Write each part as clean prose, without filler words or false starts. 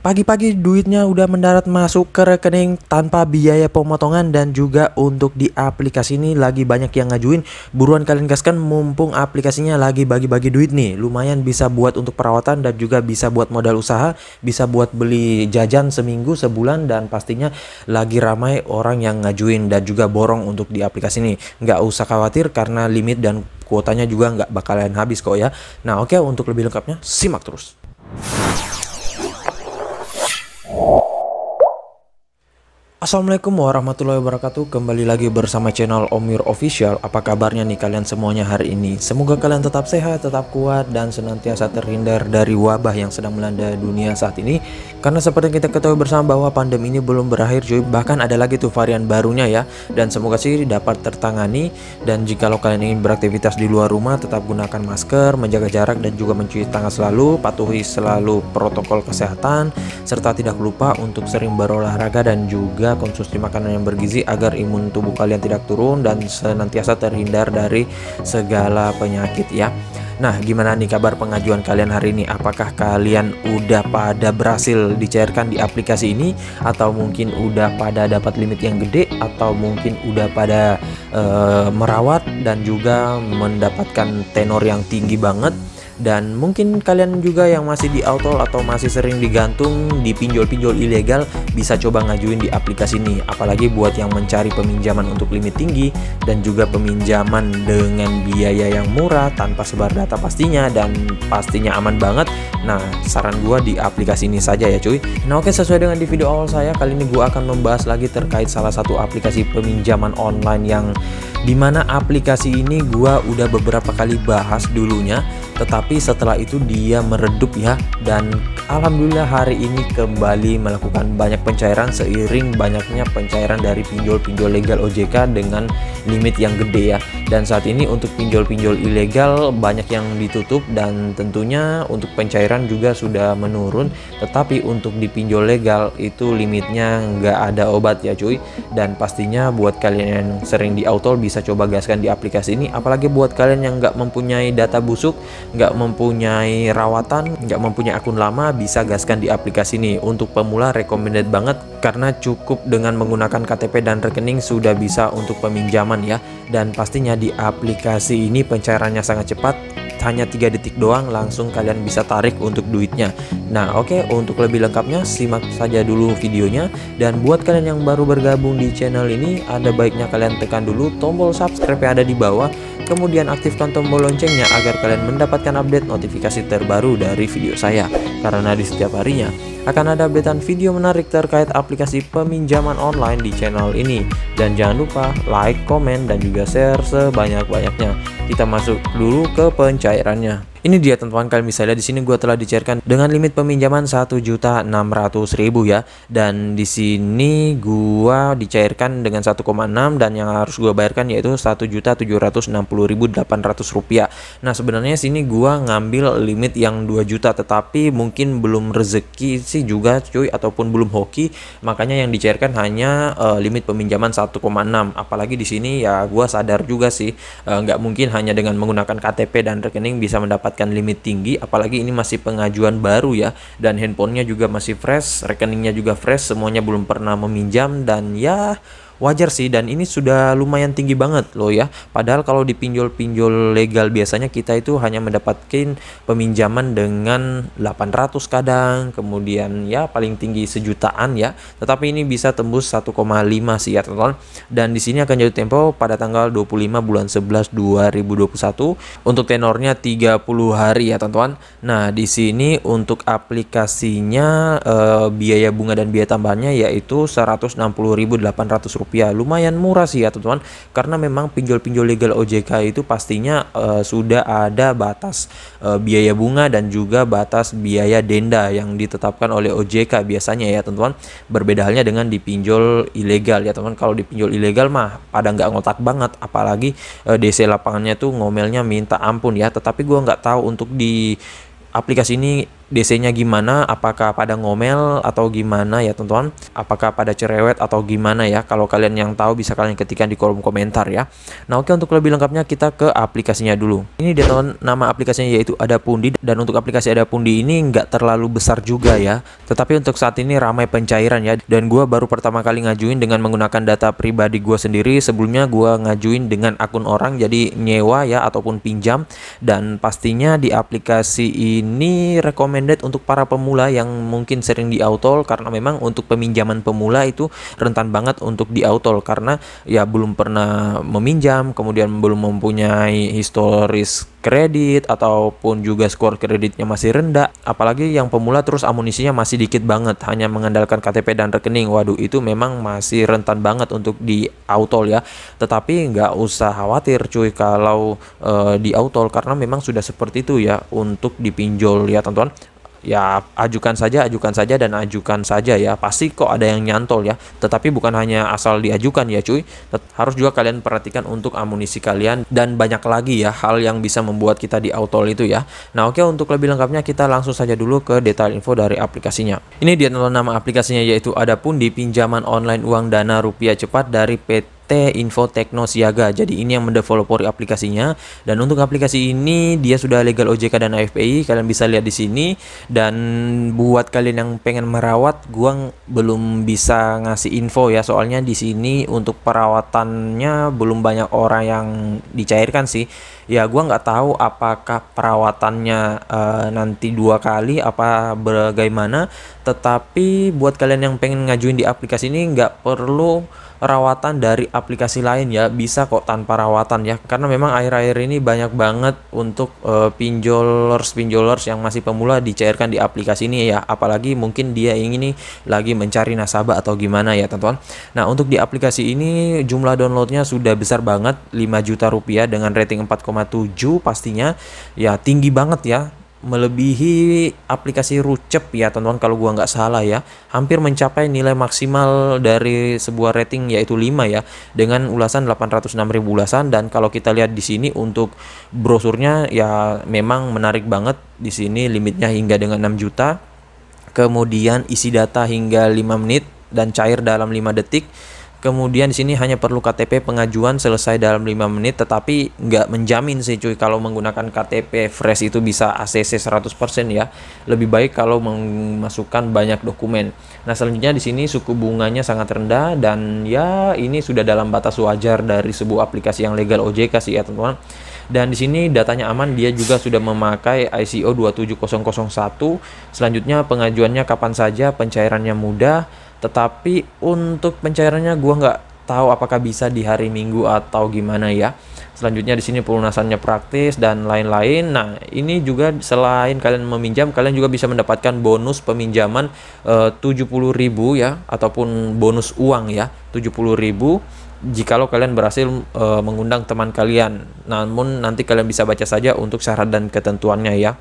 Pagi-pagi duitnya udah mendarat masuk ke rekening tanpa biaya pemotongan, dan juga untuk di aplikasi ini lagi banyak yang ngajuin. Buruan kalian gaskan mumpung aplikasinya lagi bagi-bagi duit nih. Lumayan bisa buat untuk perawatan dan juga bisa buat modal usaha, bisa buat beli jajan seminggu, sebulan, dan pastinya lagi ramai orang yang ngajuin dan juga borong untuk di aplikasi ini. Nggak usah khawatir karena limit dan kuotanya juga nggak bakalan habis kok ya. Nah oke, untuk lebih lengkapnya simak terus. Assalamualaikum warahmatullahi wabarakatuh. Kembali lagi bersama channel Omir Official. Apa kabarnya nih kalian semuanya hari ini? Semoga kalian tetap sehat, tetap kuat, dan senantiasa terhindar dari wabah yang sedang melanda dunia saat ini. Karena seperti kita ketahui bersama bahwa pandemi ini belum berakhir cuy. Bahkan ada lagi tuh varian barunya ya. Dan semoga sih dapat tertangani. Dan jika kalian ingin beraktivitas di luar rumah, tetap gunakan masker, menjaga jarak, dan juga mencuci tangan selalu. Patuhi selalu protokol kesehatan, serta tidak lupa untuk sering berolahraga dan juga konsumsi makanan yang bergizi agar imun tubuh kalian tidak turun dan senantiasa terhindar dari segala penyakit ya. Nah, gimana nih kabar pengajuan kalian hari ini? Apakah kalian udah pada berhasil dicairkan di aplikasi ini, atau mungkin udah pada dapat limit yang gede, atau mungkin udah pada merawat dan juga mendapatkan tenor yang tinggi banget? Dan mungkin kalian juga yang masih di auto atau masih sering digantung di pinjol-pinjol ilegal, bisa coba ngajuin di aplikasi ini. Apalagi buat yang mencari peminjaman untuk limit tinggi dan juga peminjaman dengan biaya yang murah tanpa sebar data pastinya, dan pastinya aman banget. Nah, saran gua di aplikasi ini saja ya cuy. Nah oke, sesuai dengan di video awal saya, kali ini gua akan membahas lagi terkait salah satu aplikasi peminjaman online yang dimana aplikasi ini gua udah beberapa kali bahas dulunya, tetapi setelah itu dia meredup ya. Dan alhamdulillah hari ini kembali melakukan banyak pencairan seiring banyaknya pencairan dari pinjol-pinjol legal OJK dengan limit yang gede ya. Dan saat ini untuk pinjol-pinjol ilegal banyak yang ditutup, dan tentunya untuk pencairan juga sudah menurun. Tetapi untuk di pinjol legal itu limitnya nggak ada obat ya cuy. Dan pastinya buat kalian yang sering di auto bisa coba gaskan di aplikasi ini. Apalagi buat kalian yang nggak mempunyai data busuk, nggak mempunyai rawatan, nggak mempunyai akun lama, bisa gaskan di aplikasi ini. Untuk pemula recommended banget karena cukup dengan menggunakan KTP dan rekening sudah bisa untuk peminjaman ya. Dan pastinya di aplikasi ini pencairannya sangat cepat, hanya 3 detik doang langsung kalian bisa tarik untuk duitnya. Nah oke, untuk lebih lengkapnya simak saja dulu videonya. Dan buat kalian yang baru bergabung di channel ini, ada baiknya kalian tekan dulu tombol subscribe yang ada di bawah, kemudian aktifkan tombol loncengnya agar kalian mendapatkan update notifikasi terbaru dari video saya. Karena di setiap harinya akan ada updatean video menarik terkait aplikasi peminjaman online di channel ini. Dan jangan lupa like, komen, dan juga share sebanyak-banyaknya. Kita masuk dulu ke pencairannya. Ini dia teman-teman, kalian bisa lihat di sini gua telah dicairkan dengan limit peminjaman 1.600.000 ya. Dan di sini gua dicairkan dengan 1,6, dan yang harus gua bayarkan yaitu 1.760.800 rupiah. Nah, sebenarnya sini gua ngambil limit yang 2 juta, tetapi mungkin belum rezeki sih juga cuy, ataupun belum hoki, makanya yang dicairkan hanya limit peminjaman 1,6. Apalagi di sini ya gua sadar juga sih, nggak mungkin hanya dengan menggunakan KTP dan rekening bisa mendapatkan limit tinggi. Apalagi ini masih pengajuan baru ya, dan handphonenya juga masih fresh, rekeningnya juga fresh, semuanya belum pernah meminjam. Dan ya wajar sih, dan ini sudah lumayan tinggi banget loh ya. Padahal kalau di pinjol-pinjol legal biasanya kita itu hanya mendapatkan peminjaman dengan 800 kadang, kemudian ya paling tinggi sejutaan ya. Tetapi ini bisa tembus 1,5 sih ya teman-teman. Dan di sini akan jatuh tempo pada tanggal 25 bulan 11 2021 untuk tenornya 30 hari ya teman-teman. Nah, di sini untuk aplikasinya biaya bunga dan biaya tambahannya yaitu 160.800 rupiah. Lumayan murah sih ya teman-teman, karena memang pinjol-pinjol legal OJK itu pastinya sudah ada batas biaya bunga dan juga batas biaya denda yang ditetapkan oleh OJK biasanya ya teman-teman. Berbeda halnya dengan di pinjol ilegal ya teman-teman. Kalau di pinjol ilegal mah pada nggak ngotak banget, apalagi DC lapangannya tuh ngomelnya minta ampun ya. Tetapi gua nggak tahu untuk di aplikasi ini DC-nya gimana, apakah pada ngomel atau gimana ya teman-teman, apakah pada cerewet atau gimana ya. Kalau kalian yang tahu bisa kalian ketikkan di kolom komentar ya. Nah oke, untuk lebih lengkapnya kita ke aplikasinya dulu. Ini dia teman, nama aplikasinya yaitu Adapundi, dan untuk aplikasi Adapundi ini nggak terlalu besar juga ya, tetapi untuk saat ini ramai pencairan ya, dan gua baru pertama kali ngajuin dengan menggunakan data pribadi gua sendiri. Sebelumnya gua ngajuin dengan akun orang, jadi nyewa ya ataupun pinjam. Dan pastinya di aplikasi ini recommended untuk para pemula yang mungkin sering di autol, karena memang untuk peminjaman pemula itu rentan banget untuk di autol karena ya belum pernah meminjam, kemudian belum mempunyai historis kredit ataupun juga skor kreditnya masih rendah, apalagi yang pemula terus amunisinya masih dikit banget, hanya mengandalkan KTP dan rekening. Waduh, itu memang masih rentan banget untuk di autol ya. Tetapi nggak usah khawatir cuy kalau di autol, karena memang sudah seperti itu ya untuk dipinjol ya teman-teman. Ya ajukan saja dan ajukan saja ya, pasti kok ada yang nyantol ya. Tetapi bukan hanya asal diajukan ya cuy, harus juga kalian perhatikan untuk amunisi kalian, dan banyak lagi ya hal yang bisa membuat kita di autol itu ya. Nah oke, untuk lebih lengkapnya kita langsung saja dulu ke detail info dari aplikasinya. Ini dia nama aplikasinya yaitu Adapundi, pinjaman online uang dana rupiah cepat dari PT Info Tekno Siaga. Jadi ini yang mendevelopori aplikasinya, dan untuk aplikasi ini dia sudah legal OJK dan AFPI, kalian bisa lihat di sini. Dan buat kalian yang pengen merawat, gua belum bisa ngasih info ya, soalnya di sini untuk perawatannya belum banyak orang yang dicairkan sih. Ya gua nggak tahu apakah perawatannya nanti 2 kali apa bagaimana. Tetapi buat kalian yang pengen ngajuin di aplikasi ini nggak perlu rawatan dari aplikasi lain ya, bisa kok tanpa rawatan ya, karena memang akhir-akhir ini banyak banget untuk pinjolers yang masih pemula dicairkan di aplikasi ini ya, apalagi mungkin dia ingin nih lagi mencari nasabah atau gimana ya teman-teman. Nah untuk di aplikasi ini jumlah downloadnya sudah besar banget, 5 juta rupiah dengan rating 4,7 pastinya ya, tinggi banget ya, melebihi aplikasi Rucep ya teman-teman kalau gua nggak salah ya, hampir mencapai nilai maksimal dari sebuah rating yaitu 5 ya, dengan ulasan 806.000 ulasan. Dan kalau kita lihat di sini untuk brosurnya ya memang menarik banget, di sini limitnya hingga dengan 6 juta, kemudian isi data hingga 5 menit dan cair dalam 5 detik. Kemudian di sini hanya perlu KTP pengajuan selesai dalam 5 menit, tetapi nggak menjamin sih cuy kalau menggunakan KTP fresh itu bisa ACC 100% ya. Lebih baik kalau memasukkan banyak dokumen. Nah, selanjutnya di sini suku bunganya sangat rendah, dan ya ini sudah dalam batas wajar dari sebuah aplikasi yang legal OJK sih ya teman-teman. Dan di sini datanya aman, dia juga sudah memakai ICO 27001. Selanjutnya pengajuannya kapan saja, pencairannya mudah. Tetapi untuk pencairannya gua nggak tahu apakah bisa di hari Minggu atau gimana ya. Selanjutnya di sini pelunasannya praktis dan lain-lain. Nah, ini juga selain kalian meminjam, kalian juga bisa mendapatkan bonus peminjaman 70.000 ya, ataupun bonus uang ya, 70.000 jikalau kalian berhasil mengundang teman kalian. Namun nanti kalian bisa baca saja untuk syarat dan ketentuannya ya.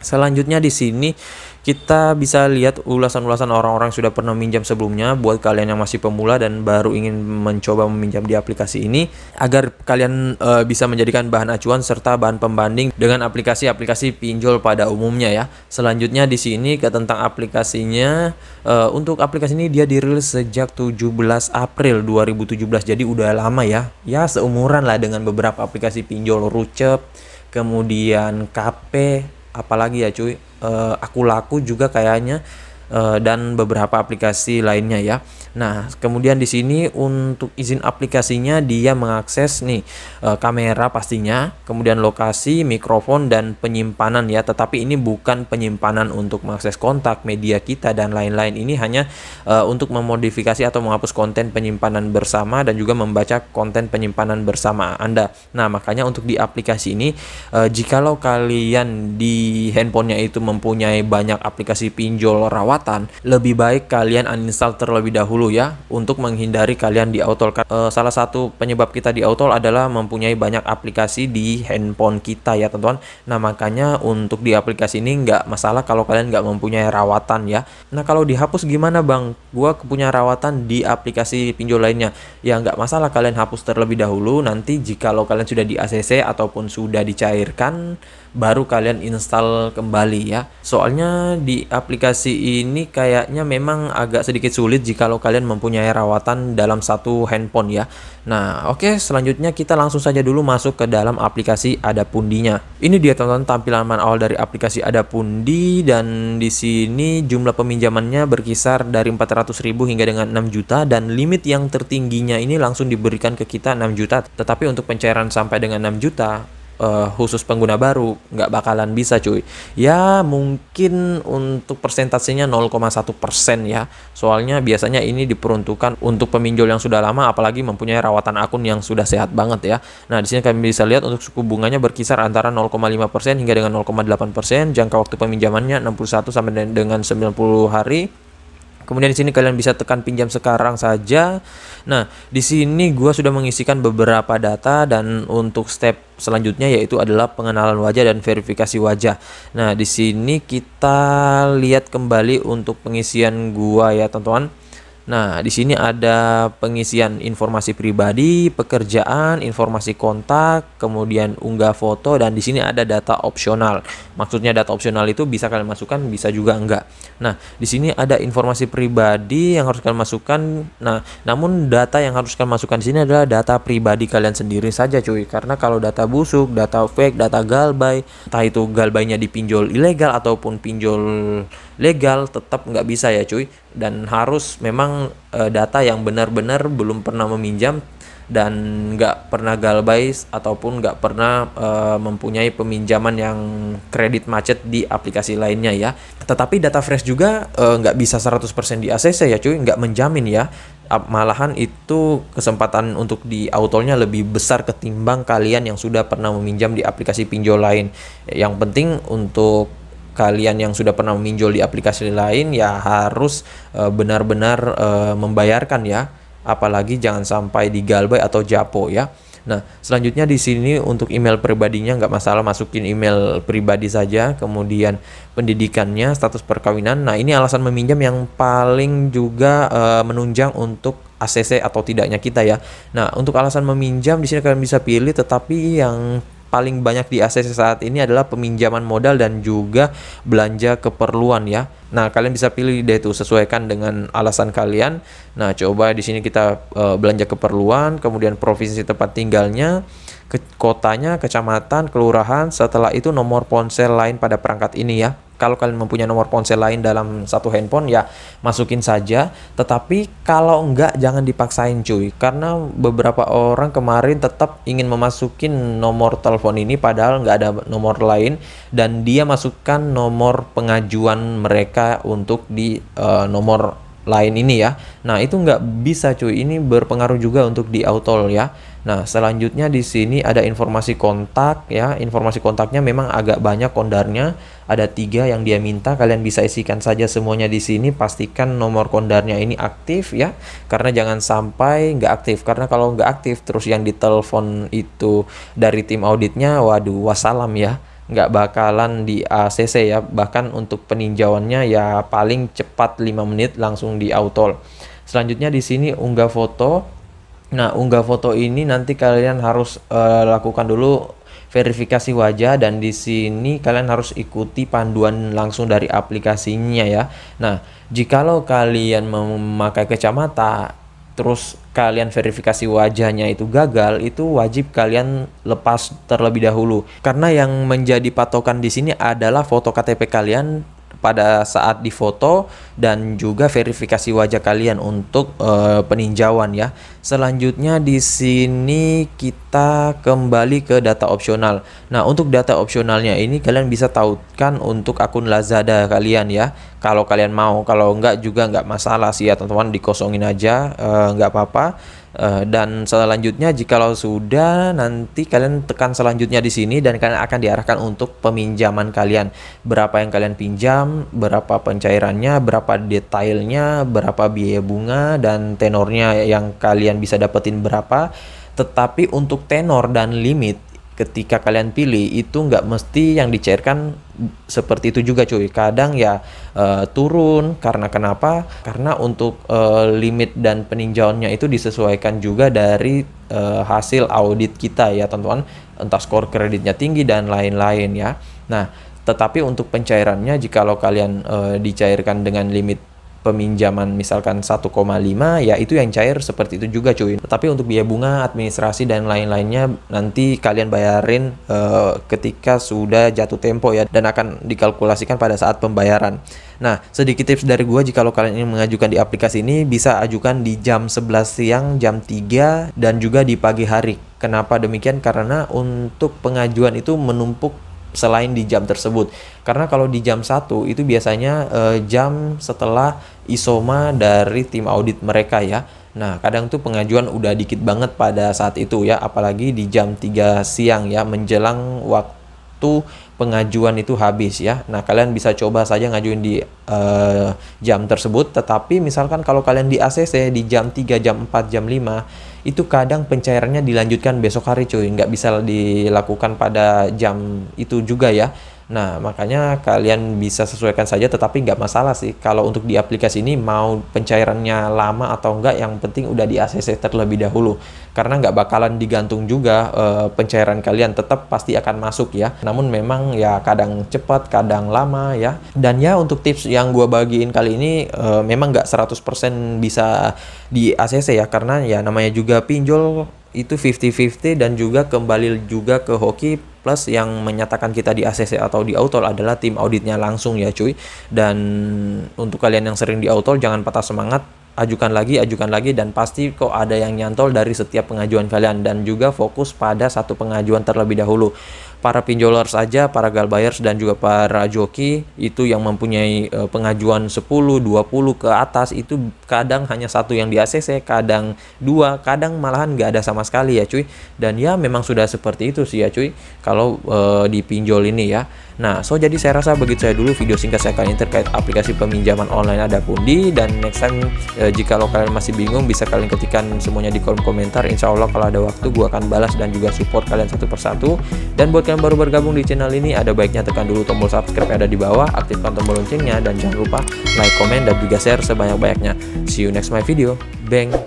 Selanjutnya di sini kita bisa lihat ulasan-ulasan orang-orang yang sudah pernah minjam sebelumnya. Buat kalian yang masih pemula dan baru ingin mencoba meminjam di aplikasi ini, agar kalian bisa menjadikan bahan acuan serta bahan pembanding dengan aplikasi-aplikasi pinjol pada umumnya ya. Selanjutnya di sini ke tentang aplikasinya. Untuk aplikasi ini dia dirilis sejak 17 April 2017. Jadi udah lama ya. Ya seumuran lah dengan beberapa aplikasi pinjol Rucep, kemudian KP, apalagi ya cuy, Aku Laku juga kayaknya, dan beberapa aplikasi lainnya ya. Nah, kemudian di sini untuk izin aplikasinya dia mengakses nih kamera pastinya, kemudian lokasi, mikrofon dan penyimpanan ya. Tetapi ini bukan penyimpanan untuk mengakses kontak, media kita dan lain-lain. Ini hanya untuk memodifikasi atau menghapus konten penyimpanan bersama dan juga membaca konten penyimpanan bersama Anda. Nah, makanya untuk di aplikasi ini jikalau kalian di handphonenya itu mempunyai banyak aplikasi pinjol rawatan, lebih baik kalian uninstall terlebih dahulu ya, untuk menghindari kalian di autol. Salah satu penyebab kita di autol adalah mempunyai banyak aplikasi di handphone kita ya teman-teman. Nah, makanya untuk di aplikasi ini nggak masalah kalau kalian nggak mempunyai rawatan ya. Nah, kalau dihapus gimana bang? Gua punya rawatan di aplikasi pinjol lainnya. Ya nggak masalah, kalian hapus terlebih dahulu. Nanti jikalau kalian sudah di ACC ataupun sudah dicairkan, baru kalian install kembali ya. Soalnya di aplikasi ini kayaknya memang agak sedikit sulit jikalau kalian mempunyai rawatan dalam satu handphone ya. Nah, oke, selanjutnya kita langsung saja dulu masuk ke dalam aplikasi Adapundi-nya. Ini dia teman-teman tampilan awal dari aplikasi Adapundi, dan di sini jumlah peminjamannya berkisar dari 400.000 hingga dengan 6 juta, dan limit yang tertingginya ini langsung diberikan ke kita 6 juta. Tetapi untuk pencairan sampai dengan 6 juta khusus pengguna baru nggak bakalan bisa cuy. Ya mungkin untuk persentasenya 0,1% ya. Soalnya biasanya ini diperuntukkan untuk peminjol yang sudah lama, apalagi mempunyai rawatan akun yang sudah sehat banget ya. Nah di sini kalian bisa lihat untuk suku bunganya berkisar antara 0,5% hingga dengan 0,8%. Jangka waktu peminjamannya 61 sampai dengan 90 hari. Kemudian di sini kalian bisa tekan pinjam sekarang saja. Nah, di sini gua sudah mengisikan beberapa data, dan untuk step selanjutnya yaitu adalah pengenalan wajah dan verifikasi wajah. Nah, di sini kita lihat kembali untuk pengisian gua ya, teman-teman. Nah, di sini ada pengisian informasi pribadi, pekerjaan, informasi kontak, kemudian unggah foto, dan di sini ada data opsional. Maksudnya data opsional itu bisa kalian masukkan, bisa juga enggak. Nah, di sini ada informasi pribadi yang harus kalian masukkan. Nah, namun data yang harus kalian masukkan di sini adalah data pribadi kalian sendiri saja, cuy. Karena kalau data busuk, data fake, data galbay, entah itu galbaynya dipinjol ilegal ataupun pinjol legal, tetap nggak bisa ya, cuy. Dan harus memang data yang benar-benar belum pernah meminjam dan nggak pernah galbay ataupun nggak pernah mempunyai peminjaman yang kredit macet di aplikasi lainnya ya. Tetapi data fresh juga nggak bisa 100% di ACC ya, cuy. Nggak menjamin ya. Malahan itu kesempatan untuk di autolnya lebih besar ketimbang kalian yang sudah pernah meminjam di aplikasi pinjol lain. Yang penting untuk kalian yang sudah pernah meminjol di aplikasi lain ya harus benar-benar membayarkan ya, apalagi jangan sampai digalbay atau japo ya. Nah, selanjutnya di sini untuk email pribadinya nggak masalah, masukin email pribadi saja. Kemudian pendidikannya, status perkawinan. Nah, ini alasan meminjam yang paling juga menunjang untuk ACC atau tidaknya kita ya. Nah, untuk alasan meminjam di sini kalian bisa pilih, tetapi yang paling banyak di ACC saat ini adalah peminjaman modal dan juga belanja keperluan ya. Nah, kalian bisa pilih deh tuh, sesuaikan dengan alasan kalian. Nah, coba di sini kita belanja keperluan, kemudian provinsi tempat tinggalnya, kotanya, kecamatan, kelurahan, setelah itu nomor ponsel lain pada perangkat ini ya. Kalau kalian mempunyai nomor ponsel lain dalam satu handphone ya masukin saja, tetapi kalau enggak jangan dipaksain cuy, karena beberapa orang kemarin tetap ingin memasukin nomor telepon ini padahal nggak ada nomor lain, dan dia masukkan nomor pengajuan mereka untuk di nomor lain ini ya. Nah, itu nggak bisa cuy, ini berpengaruh juga untuk di autol ya. Nah, selanjutnya di sini ada informasi kontak ya. Informasi kontaknya memang agak banyak kondarnya, ada 3 yang dia minta. Kalian bisa isikan saja semuanya di sini. Pastikan nomor kondarnya ini aktif ya, karena jangan sampai nggak aktif. Karena kalau nggak aktif terus yang ditelepon itu dari tim auditnya, waduh wassalam ya, nggak bakalan di ACC ya. Bahkan untuk peninjauannya ya paling cepat 5 menit langsung di autol. Selanjutnya di sini unggah foto. Nah, unggah foto ini nanti kalian harus lakukan dulu verifikasi wajah, dan di sini kalian harus ikuti panduan langsung dari aplikasinya ya. Nah, jikalau kalian memakai kacamata terus kalian verifikasi wajahnya itu gagal, itu wajib kalian lepas terlebih dahulu. Karena yang menjadi patokan di sini adalah foto KTP kalian pada saat difoto dan juga verifikasi wajah kalian untuk peninjauan ya. Selanjutnya di sini kita kembali ke data opsional. Nah, untuk data opsionalnya ini kalian bisa tautkan untuk akun Lazada kalian ya. Kalau kalian mau, kalau enggak juga enggak masalah sih ya teman-teman, dikosongin aja, enggak apa-apa. Dan selanjutnya jikalau sudah, nanti kalian tekan selanjutnya di sini dan kalian akan diarahkan untuk peminjaman kalian. Berapa yang kalian pinjam, berapa pencairannya, berapa detailnya, berapa biaya bunga, dan tenornya yang kalian bisa dapetin berapa. Tetapi untuk tenor dan limit ketika kalian pilih itu nggak mesti yang dicairkan seperti itu juga cuy. Kadang ya turun, karena kenapa? Karena untuk limit dan peninjauannya itu disesuaikan juga dari hasil audit kita ya teman-teman. entah skor kreditnya tinggi dan lain-lain ya. Nah, tetapi untuk pencairannya jikalau kalian dicairkan dengan limit peminjaman misalkan 1,5 ya itu yang cair seperti itu juga cuy. Tetapi untuk biaya bunga, administrasi dan lain-lainnya nanti kalian bayarin ketika sudah jatuh tempo ya, dan akan dikalkulasikan pada saat pembayaran. Nah, sedikit tips dari gua, jika kalian ingin mengajukan di aplikasi ini bisa ajukan di jam 11 siang, jam 3 dan juga di pagi hari. Kenapa demikian? Karena untuk pengajuan itu menumpuk selain di jam tersebut. Karena kalau di jam 1 itu biasanya jam setelah isoma dari tim audit mereka ya. Nah, kadang tuh pengajuan udah dikit banget pada saat itu ya, apalagi di jam 3 siang ya, menjelang waktu pengajuan itu habis ya. Nah, kalian bisa coba saja ngajuin di jam tersebut. Tetapi misalkan kalau kalian di ACC di jam 3, jam 4, jam 5 itu kadang pencairannya dilanjutkan besok hari cuy, nggak bisa dilakukan pada jam itu juga ya. Nah, makanya kalian bisa sesuaikan saja, tetapi nggak masalah sih kalau untuk di aplikasi ini mau pencairannya lama atau enggak, yang penting udah di ACC terlebih dahulu, karena nggak bakalan digantung juga pencairan kalian, tetap pasti akan masuk ya. Namun memang ya kadang cepat, kadang lama ya. Dan ya untuk tips yang gua bagiin kali ini memang nggak 100% bisa di ACC ya, karena ya namanya juga pinjol itu 50-50, dan juga kembali juga ke hoki. Plus yang menyatakan kita di ACC atau di Autol adalah tim auditnya langsung ya cuy. Dan untuk kalian yang sering di Autol jangan patah semangat, ajukan lagi, dan pasti kok ada yang nyantol dari setiap pengajuan kalian. Dan juga fokus pada satu pengajuan terlebih dahulu. Para pinjolers saja, para gal buyers dan juga para joki itu yang mempunyai pengajuan 10, 20 ke atas itu kadang hanya satu yang di ACC, kadang dua, kadang malahan nggak ada sama sekali ya cuy. Dan ya memang sudah seperti itu sih ya cuy kalau di pinjol ini ya. Nah, so jadi saya rasa begitu saya dulu video singkat saya kali ini terkait aplikasi peminjaman online ada Pundi. Dan next time jika kalian masih bingung bisa kalian ketikkan semuanya di kolom komentar. Insya Allah kalau ada waktu gua akan balas dan juga support kalian satu persatu. Dan buat kalian baru bergabung di channel ini, ada baiknya tekan dulu tombol subscribe yang ada di bawah, aktifkan tombol loncengnya, dan jangan lupa like, comment, dan juga share sebanyak-banyaknya. See you next my video. Bang.